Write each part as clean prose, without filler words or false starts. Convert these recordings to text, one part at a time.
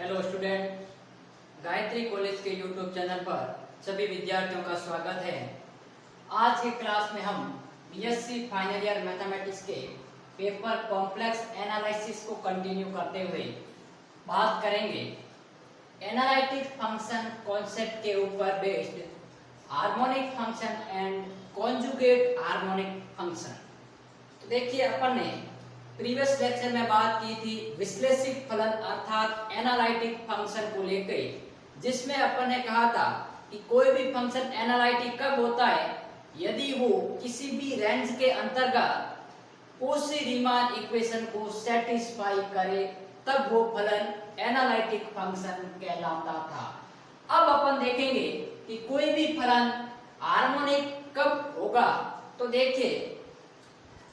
Hello student, Gayatri college के YouTube channel पर सभी विद्यार्थियों का स्वागत है। आज के क्लास में हम बीएससी फाइनल ईयर मैथमेटिक्स के पेपर कॉम्प्लेक्स एनालिसिस को कंटिन्यू करते हुए बात करेंगे एनालिटिक फंक्शन कॉन्सेप्ट के ऊपर based harmonic function and conjugate harmonic function. तो देखिए, अपन ने प्रीवियस लेक्चर में बात की थी विश्लेषिक फलन अर्थात एनालिटिक फंक्शन को लेकर, जिसमें अपन ने कहा था कि कोई भी फंक्शन एनालिटिक कब होता है यदि वो किसी भी रेंज के अंतर्गत कॉची-रीमान इक्वेशन को सेटिस्फाई करे, तब वो फलन एनालिटिक फंक्शन कहलाता था। अब अपन देखेंगे कि कोई भी फलन हार्मोनिक कब होगा। तो देखिए,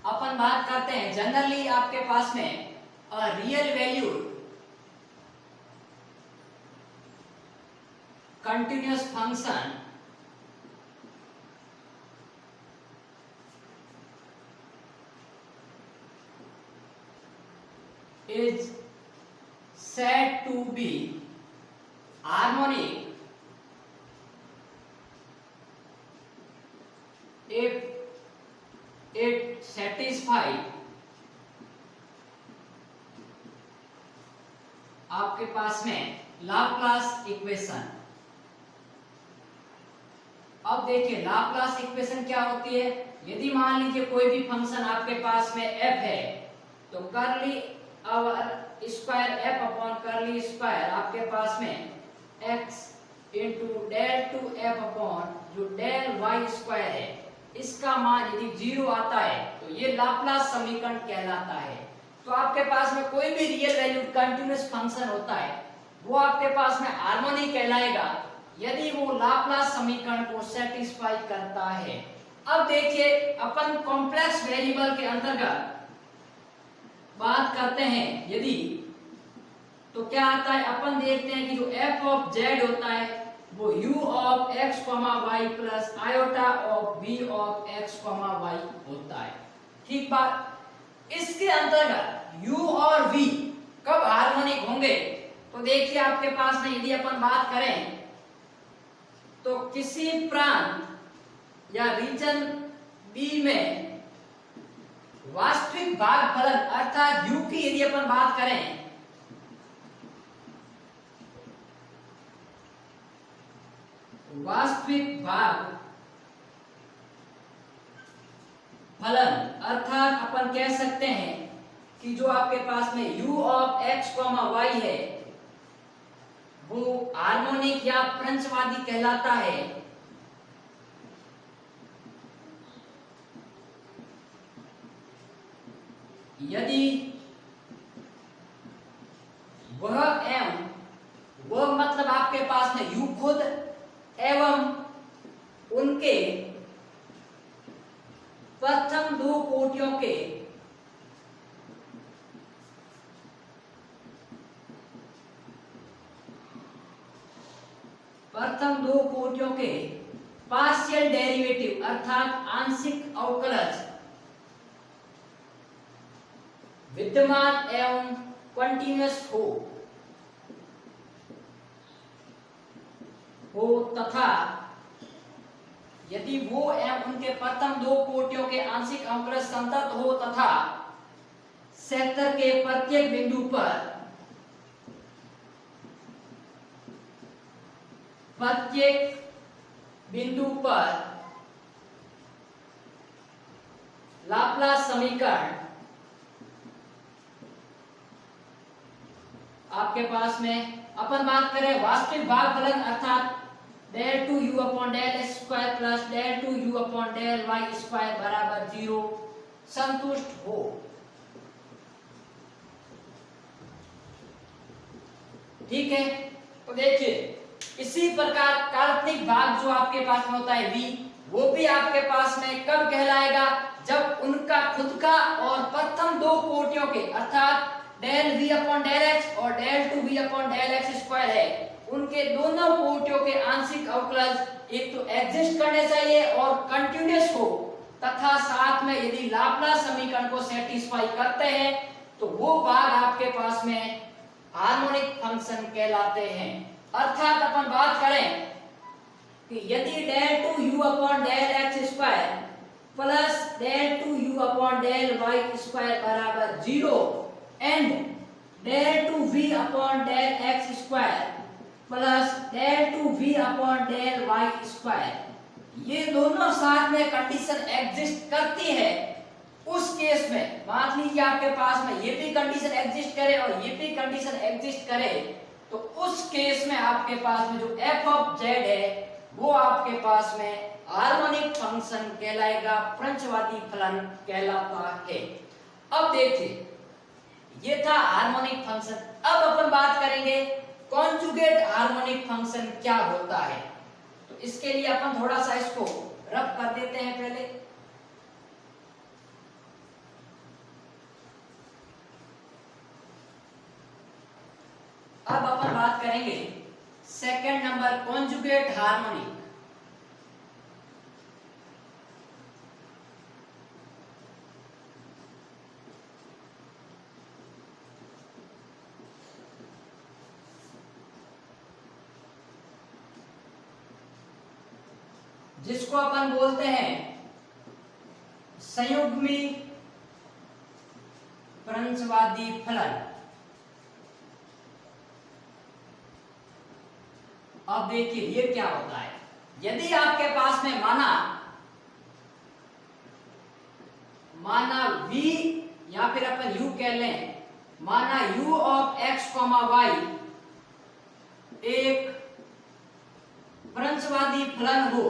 अपन बात करते हैं जनरली आपके पास में a real value continuous function is said to be harmonic if it satisfies आपके पास में लाप्लास इक्वेशन। अब देखिए, लाप्लास इक्वेशन क्या होती है। यदि मान लीजिए कोई भी फंक्शन आपके पास में f है, तो curly our square f upon curly square आपके पास में x into del two f upon जो डेल y स्क्वायर है, इसका मान यदि 0 आता है तो ये लाप्लास समीकरण कहलाता है। तो आपके पास में कोई भी रियल वैल्यूड कंटीन्यूअस फंक्शन होता है वो आपके पास में हार्मोनिक कहलाएगा यदि वो लाप्लास समीकरण को सेटिस्फाई करता है। अब देखिए, अपन कॉम्प्लेक्स वेरिएबल के अंतर्गत बात करते हैं यदि, तो क्या आता है, अपन देखते हैं कि जो f ऑफ z होता है वो u of x, y plus iota of v of x, y होता है। ठीक बात। इसके अंतर्गत u और v कब हार्मोनिक होंगे, तो देखिए आपके पास में यदि अपन बात करें तो किसी प्रांत या रीजन b में वास्तविक भागफलन अर्थात u की यदि अपन बात करें वास्तविक भाग फलन अर्थात अपन कह सकते हैं कि जो आपके पास में u ऑफ x, y है वो हार्मोनिक या प्रंचवादी कहलाता है। यदि वह मतलब आपके पास में u खुद एवं उनके प्रथम दो कोटियों के पार्शियल डेरिवेटिव अर्थात आंशिक अवकलज विद्यमान एवं कंटीन्यूअस हो तथा यदि वो एवं उनके प्रथम दो कोटियों के आंशिक अवकलज संतत हो तथा सेक्टर के प्रत्येक बिंदु पर लाप्लास समीकरण आपके पास में अपन बात करें वास्तविक भागफलन अर्थात del two u upon del x square plus del two u upon del y square बराबर 0 संतुष्ट हो। ठीक है। तो देखिए, इसी प्रकार काल्पनिक भाग जो आपके पास में होता है v, वो भी आपके पास में कब कहलाएगा, जब उनका खुद का और प्रथम दो कोटियों के अर्थात del v upon del x और del two v upon del x square है, उनके दोनों कोटियों के आंशिक अवकलज एक तो एग्जिस्ट करने चाहिए और कंटिन्यूअस हो तथा साथ में यदि लाप्लास समीकरण को सेटिस्फाई करते हैं तो वो भाग आपके पास में हार्मोनिक फंक्शन कहलाते हैं। अर्थात अपन बात करें कि यदि del two u upon del x square plus del two u upon del y square बराबर 0 and del two v upon del x square plus del two v upon del y square, ये दोनों साथ में condition exist करती है, उस case में मान लीजिए आपके पास में ये भी कंडीशन एग्जिस्ट करे और ये भी कंडीशन एग्जिस्ट करे, तो उस केस में आपके पास में जो f ऑफ z है वो आपके पास में हार्मोनिक फंक्शन कहलाएगा, प्रंचवादी फलन कहलाता है। अब देखिए ये था हार्मोनिक फंक्शन। अब अपन बात करेंगे कॉन्जुगेट हार्मोनिक फंक्शन क्या होता है। तो इसके लिए अपन थोड़ा सा इसको रफ कर देते हैं पहले। अब अपन बात करेंगे सेकंड नंबर कॉन्जुगेट हार्मोनिक। जिसको अपन बोलते हैं संयुग्मी प्रंचवादी फलन। अब देखिए ये क्या होता है, यदि आपके पास में माना v या फिर अपन u कह लें, माना u ऑफ x, y एक प्रंचवादी फलन हो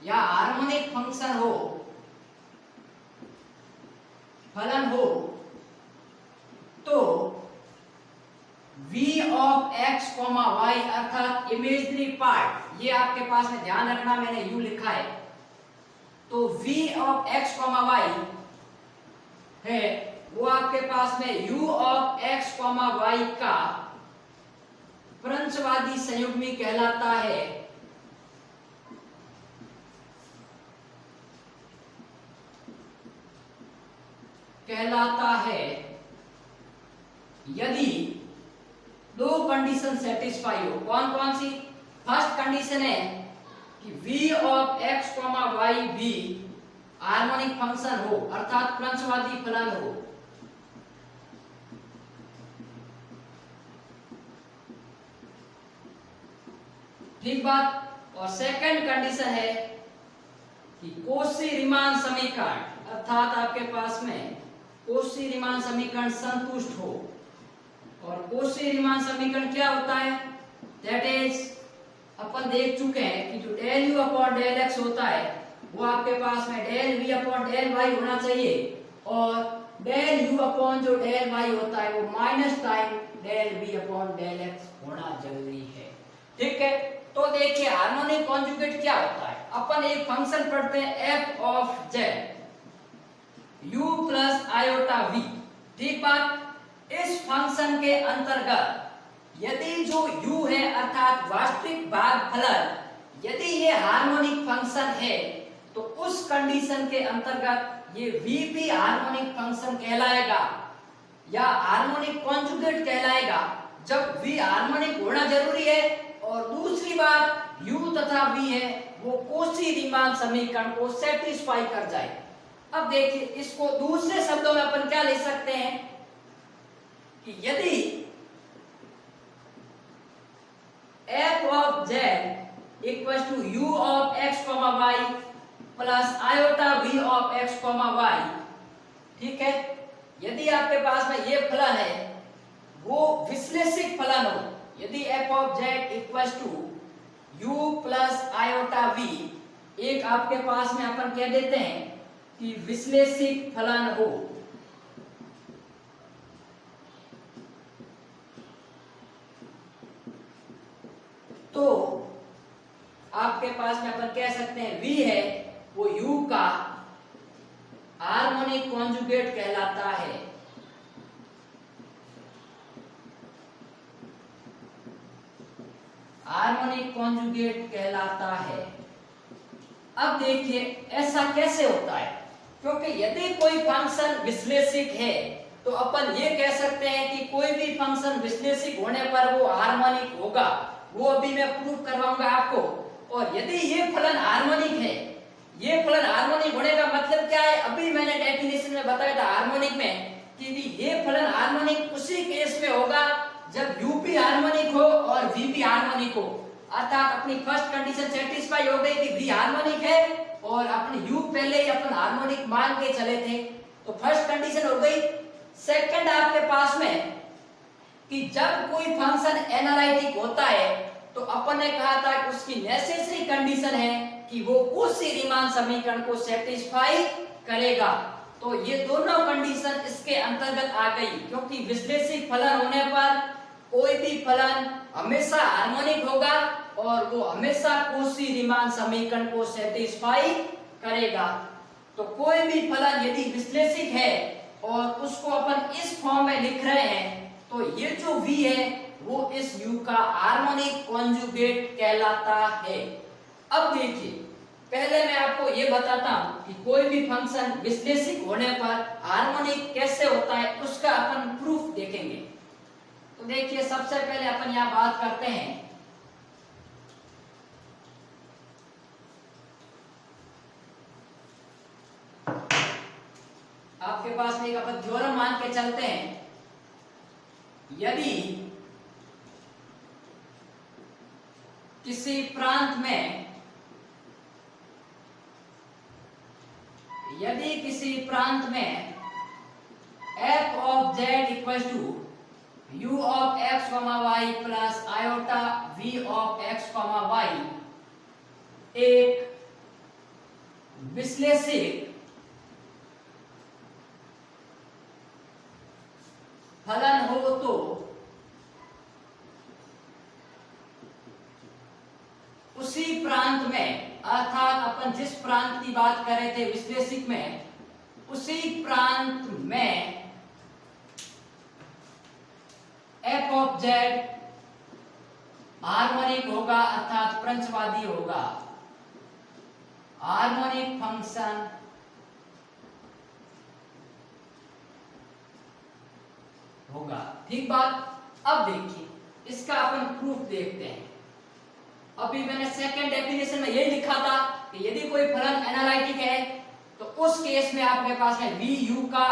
या हार्मोनिक फंक्शन हो, तो v ऑफ x, y अर्थात इमेजिनरी पार्ट, ये आपके पास में ध्यान रखना मैंने u लिखा है, तो v ऑफ x, y है वो आपके पास में u ऑफ x, y का प्रंचवादी संयुग्मी कहलाता है। यदि दो कंडीशन सेटिस्फाई हो। कौन कौन सी? फर्स्ट कंडीशन है कि v ऑफ x, y भी हार्मोनिक फंक्शन हो अर्थात प्रंचवादी फलन हो। ठीक बात। और सेकंड कंडीशन है कि कोशी-रीमान समीकरण अर्थात आपके पास में कोशी-रीमान समीकरण संतुष्ट हो। और कोशी-रीमान समीकरण क्या होता है? दैट इज अपन देख चुके हैं कि जो del u upon del x होता है वो आपके पास में del v upon del y होना चाहिए, और डेल u अपॉन जो डेल y होता है वो minus time del v upon del x होना जरूरी है। ठीक है, तो देखिए हार्मोनिक कॉन्जुगेट क्या होता है। अपन एक फंक्शन पढ़ते हैं f of z u plus iota v। ठीक बात। इस फंक्शन के अंतर्गत यदि जो u है अर्थात वास्तविक भागफलन, यदि ये हार्मोनिक फंक्शन है तो उस कंडीशन के अंतर्गत ये v भी हार्मोनिक फंक्शन कहलाएगा या हार्मोनिक कॉन्जुगेट कहलाएगा जब v हार्मोनिक होना जरूरी है, और दूसरी बात u तथा v है वो कोशी-रीमान समीकरण को सेटिस्फाई कर जाए। अब देखिए इसको दूसरे शब्दों में अपन क्या लिख सकते हैं कि यदि f of z equal to u of x, y plus iota v of x, y, ठीक है, यदि आपके पास में ये फलन है वो विश्लेषिक फलन हो, यदि f of z equal to u plus iota v एक आपके पास में अपन कह देते हैं कि विश्लेषिक फलन हो, तो आपके पास में अपन कह सकते हैं v है वो u का हार्मोनिक कॉन्जुगेट कहलाता है। हार्मोनिक कॉन्जुगेट कहलाता है। अब देखिए ऐसा कैसे होता है, क्योंकि यदि कोई फंक्शन विश्लेषिक है तो अपन ये कह सकते हैं कि कोई भी फंक्शन विश्लेषिक होने पर वो हार्मोनिक होगा, वो अभी मैं प्रूव करवाऊंगा आपको। और यदि ये फलन हार्मोनिक है, ये फलन हार्मोनिक होने का मतलब क्या है, अभी मैंने डेफिनेशन में बताया था हार्मोनिक में कि ये फलन हार्मोनिक उसी केस में होगा जब u भी हार्मोनिक हो और v भी हार्मोनिक हो। अर्थात अपनी फर्स्ट कंडीशन सेटिस्फाई हो गई कि v हार्मोनिक है और अपने u पहले ही अपन हार्मोनिक मान के चले थे, तो फर्स्ट कंडीशन हो गई। सेकंड आपके पास में कि जब कोई फंक्शन एनालिटिक होता है तो अपन ने कहा था कि उसकी नेसेसरी कंडीशन है कि वो कोशी रीमान समीकरण को सेटिस्फाई करेगा। तो ये दोनों कंडीशन इसके अंतर्गत आ गई, क्योंकि विश्लेषिक फलन होने पर कोई भी फलन हमेशा हार्मोनिक होगा और वो हमेशा कोशी रीमान समीकरण को सेटिस्फाई करेगा। तो कोई भी फलन यदि विश्लेषिक है और उसको अपन इस फॉर्म में लिख रहे हैं तो ये जो v है वो इस u का हार्मोनिक कॉन्जुगेट कहलाता है। अब देखिए, पहले मैं आपको ये बताता हूं कि कोई भी फंक्शन विश्लेषिक होने पर हार्मोनिक कैसे होता है, उसका अपन प्रूफ देखेंगे। तो देखिए, सबसे पहले अपन यहां बात करते हैं आपके पास में एक अपन थ्योरम मान के चलते हैं। यदि किसी प्रांत में f of z equals to u of x, y plus iota v of x, y एक विश्लेषिक फलन हो तो उसी प्रांत में, अर्थात अपन जिस प्रांत की बात कर रहे थे विश्लेषिक में, उसी प्रांत में f of z हार्मोनिक होगा, अर्थात प्रंचवादी होगा, हार्मोनिक फंक्शन होगा। ठीक बात। अब देखिए, इसका अपन प्रूफ देखते हैं। अभी मैंने सेकंड डेफिनेशन में यही लिखा था कि यदि कोई फलन एनालिटिक है तो उस केस में आपके पास में v u का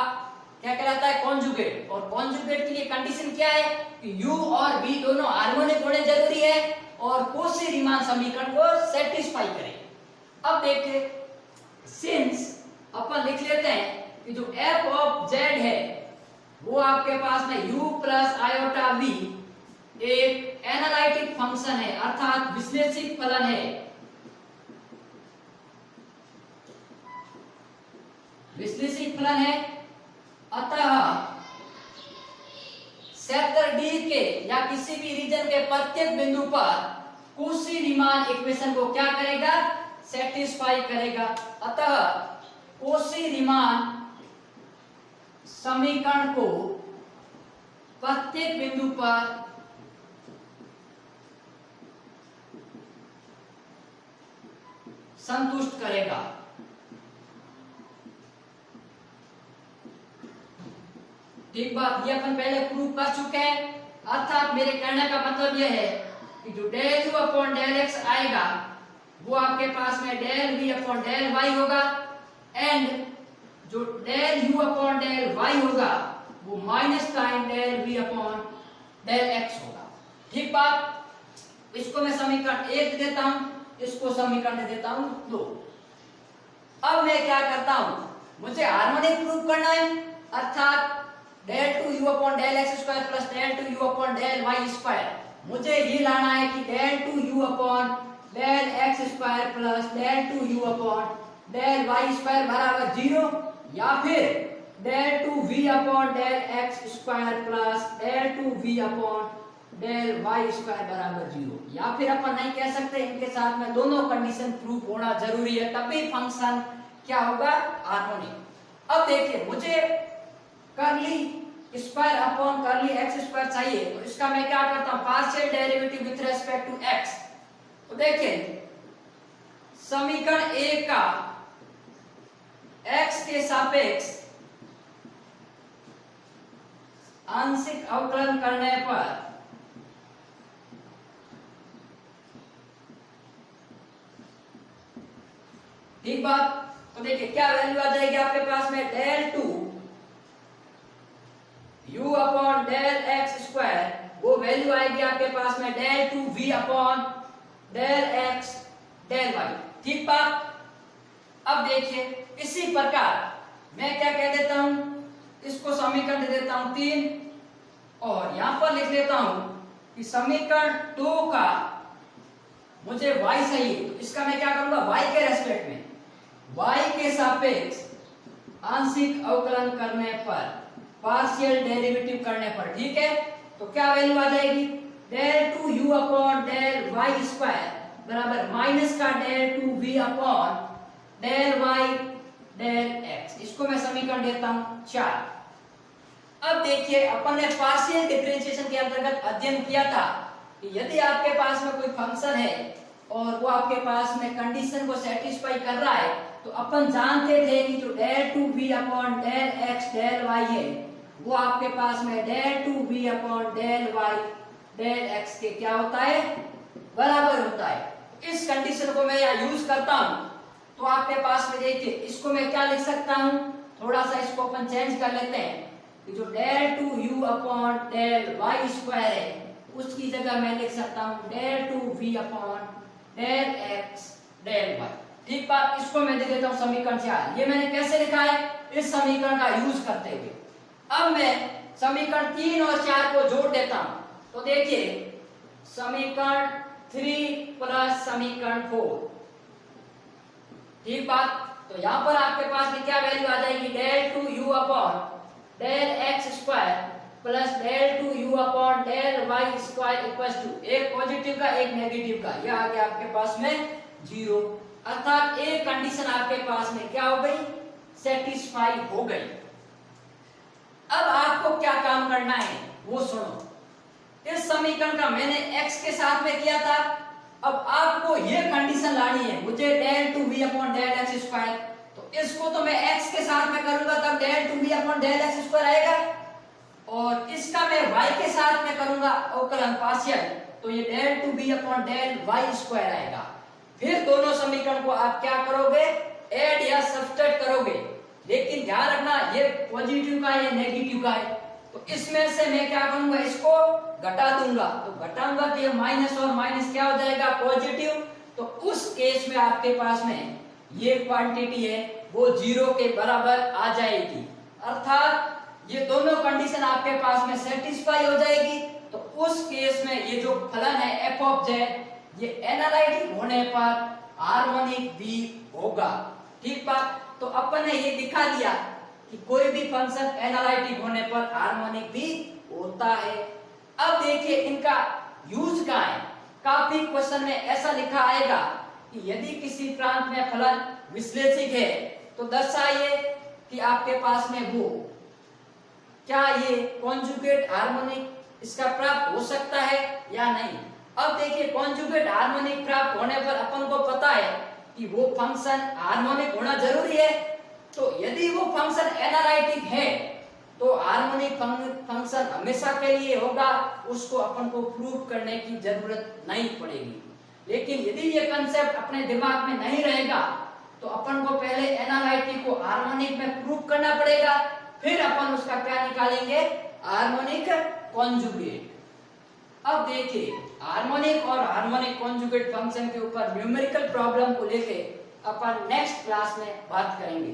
क्या कहलाता है, कॉन्जुगेट। और कॉन्जुगेट के लिए कंडीशन क्या है कि u और v दोनों हार्मोनिक होने जरूरी है और कोशी रीमान समीकरण को सेटिस्फाई करे। अब देखिए, सिंस अपन लिख लेते हैं कि जो f ऑफ z है वो आपके पास में u प्लस आयोटा v एक एनालिटिक फंक्शन है, अर्थात विश्लेषिक फलन है। विश्लेषिक फलन है, अतः सेक्टर d के या किसी भी रीजन के प्रत्येक बिंदु पर कोशी रीमान इक्वेशन को क्या करेगा, सेटिस्फाई करेगा। अतः कोशी रीमान समीकरण को प्रत्येक बिंदु पर संतुष्ट करेगा। ठीक बात, ये अपन पहले प्रूव कर चुके हैं। अर्थात मेरे कहने का मतलब यह है कि जो del u upon del x आएगा वो आपके पास में del v upon del y होगा, एंड जो del u upon del y होगा वो minus time del v upon del x होगा। ठीक बात। इसको मैं समीकरण 1 देता हूं, इसको समीकरण देता हूं 2। अब मैं क्या करता हूं, मुझे हार्मोनिक प्रूव करना है, अर्थात del two u upon del x square plus del two u upon del y square. मुझे ये लाना है कि del two u upon del x square plus del two u upon del y square बराबर 0, या फिर del two v upon del x square plus del two v upon del y square बराबर 0। या फिर अपन नहीं कह सकते, इनके साथ में दोनों कंडीशन प्रूव होना जरूरी है, तभी फंक्शन क्या होगा, हार्मोनिक। अब देखिए, मुझे curly square upon curly x square चाहिए, तो इसका मैं क्या करता हूं, partial derivative with respect to x. तो देखिए, समीकरण 1 का x के सापेक्ष आंशिक अवकलन करने पर ठीक बात। तो देखिए क्या वैल्यू आ जाएगी आपके पास में, del two u upon del x square, वो वैल्यू आएगी आपके पास में del two v upon del x del y. ठीक बात। अब देखिए इसी प्रकार मैं क्या कह देता हूं, इसको समीकरण दे देता हूं 3 और यहां पर लिख लेता हूं कि समीकरण 2 का मुझे y चाहिए, तो इसका मैं क्या करूंगा, y के रेस्पेक्ट में y के सापेक्ष आंशिक अवकलन करने पर, पार्शियल डेरिवेटिव करने पर, ठीक है। तो क्या वैल्यू आ जाएगी, del two u upon del y square बराबर माइनस का del two v upon del y del x। इसको मैं समीकरण देता हूं 4। अब देखिए अपन ने पार्शियल डिफरेंशिएशन के अंतर्गत अध्ययन किया था कि यदि आपके पास में कोई फंक्शन है और वो आपके पास में कंडीशन को सेटिस्फाई कर रहा है, तो अपन जानते थे कि जो del two v upon del x del y है वो आपके पास में del two v upon del y del x के क्या होता है, बराबर होता है। इस कंडीशन को मैं यहाँ यूज करता हूँ, तो आपके पास में देखिए इसको मैं क्या लिख सकता हूँ, थोड़ा सा इसको अपन चेंज कर लेते हैं कि जो del two u upon del y square है उसकी जगह मैं लिख सकता हूँ del two v upon del x del y। ठीक बात। इसको मैं दे देता हूँ समीकरण 4। ये मैंने कैसे लिखा है, इस समीकरण का यूज करते हुए। अब मैं समीकरण 3 और 4 को जोड़ देता हूं, तो देखिए समीकरण 3 प्लस समीकरण 4। ठीक बात। तो यहां पर आपके पास में क्या वैल्यू आ जाएगी, del two u upon del x square plus del two u upon del y square equals to एक पॉजिटिव का एक नेगेटिव का, यह आ गया आपके पास में 0। अर्थात एक कंडीशन आपके पास में क्या हो गई, सेटिस्फाई हो गई। अब आपको क्या काम करना है वो सुनो। इस समीकरण का मैंने x के साथ में किया था, अब आपको ये कंडीशन लानी है, मुझे del two v upon del x square, तो इसको तो मैं x के साथ में करूंगा तब del two v upon del x square आएगा, और इसका मैं y के साथ में करूंगा अवकलन पार्शियल, तो ये del two v upon del y square आएगा। फिर दोनों समीकरण को आप क्या करोगे, ऐड या सब्सट्रैक्ट करोगे, लेकिन ध्यान रखना ये पॉजिटिव का है नेगेटिव का है, तो इसमें से मैं क्या करूंगा, इसको घटा दूंगा, तो घटाऊंगा तो ये माइनस और माइनस क्या हो जाएगा, पॉजिटिव। तो उस केस में आपके पास में ये क्वांटिटी है वो 0 के बराबर आ जाएगी, अर्थात ये दोनों कंडीशन आपके पास में सेटिस्फाई हो जाएगी। तो उस केस में ये जो फलन है f ऑफ z, ये एनालिटिक होने पर हार्मोनिक भी होगा। ठीक बात। तो अपन ने ये दिखा दिया कि कोई भी फंक्शन एनालिटिक होने पर हार्मोनिक भी होता है। अब देखिए इनका यूज क्या है, काफी क्वेश्चन में ऐसा लिखा आएगा कि यदि किसी प्रांत में फलन विश्लेषिक है तो दर्शाइए कि आपके पास में वो क्या ये कॉन्जुगेट हार्मोनिक इसका प्राप्त हो सकता है या नहीं। अब देखिए कॉन्जुगेट हार्मोनिक प्राप्त होने पर अपन को पता है कि वो फंक्शन हार्मोनिक होना जरूरी है, तो यदि वो फंक्शन एनालिटिक है तो हार्मोनिक फंक्शन हमेशा के लिए होगा, उसको अपन को प्रूव करने की जरूरत नहीं पड़ेगी। लेकिन यदि ये कंसेप्ट अपने दिमाग में नहीं रहेगा तो अपन को पहले एनालिटिक को हार्मोनिक में प्रूव करना पड़ेगा, फिर अपन उसका क्या निकालेंगे, हार्मोनिक कॉन्जुगेट। अब देखिए हार्मोनिक और हार्मोनिक कॉन्जुगेट फंक्शन के ऊपर न्यूमेरिकल प्रॉब्लम को लेके अपन नेक्स्ट क्लास में बात करेंगे।